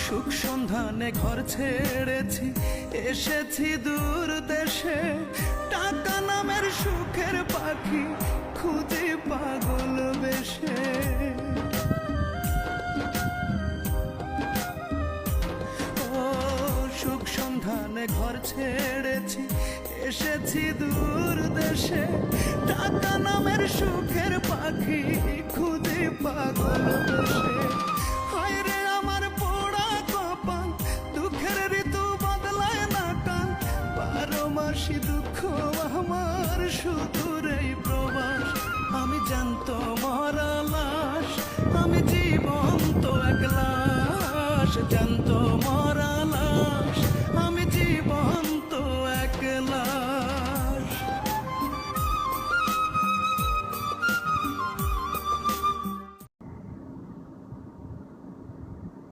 সুখ সন্ধানে ঘর ছেড়েছি, এসেছি দূর দেশে। টাকা নামের সুখের পাখি খুঁজে পাগল বেশে। ও সুখ সন্ধানে ঘর ছেড়েছি, এসেছি দূর দেশে। টাকা নামের সুখের পাখি খুঁজে পাগল বেশে। হায় রে আমার পোড়া কপাল, দুঃখের ঋতু বদলায় না কাল। 12 মাসি দুঃখ আমার সুদূর এই প্রবাস। আমি জ্যান্ত মরা লাশ, আমি জীবন্ত এক লাশ, জ্যান্ত মরা লাশ।